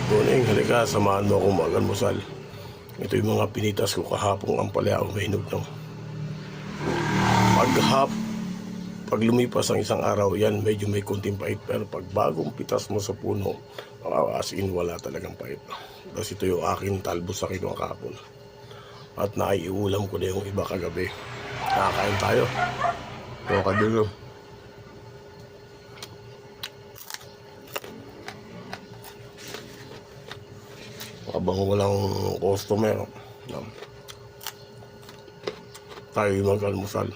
Boning, halika, samahan mo akong mag-almusal. Ito yung mga pinitas ko kahapong ang palaya umiinog ng pag lumipas ang isang araw, yan medyo may kunting pait, pero pag bagong pitas mo sa puno, as in wala talagang pait. Tapos ito yung aking talbos sa kinuha kahapon at naiulam ko na yung iba kagabi. Nakakain tayo. Ito kadulo. Habang walang customer, tayo mag-almusal.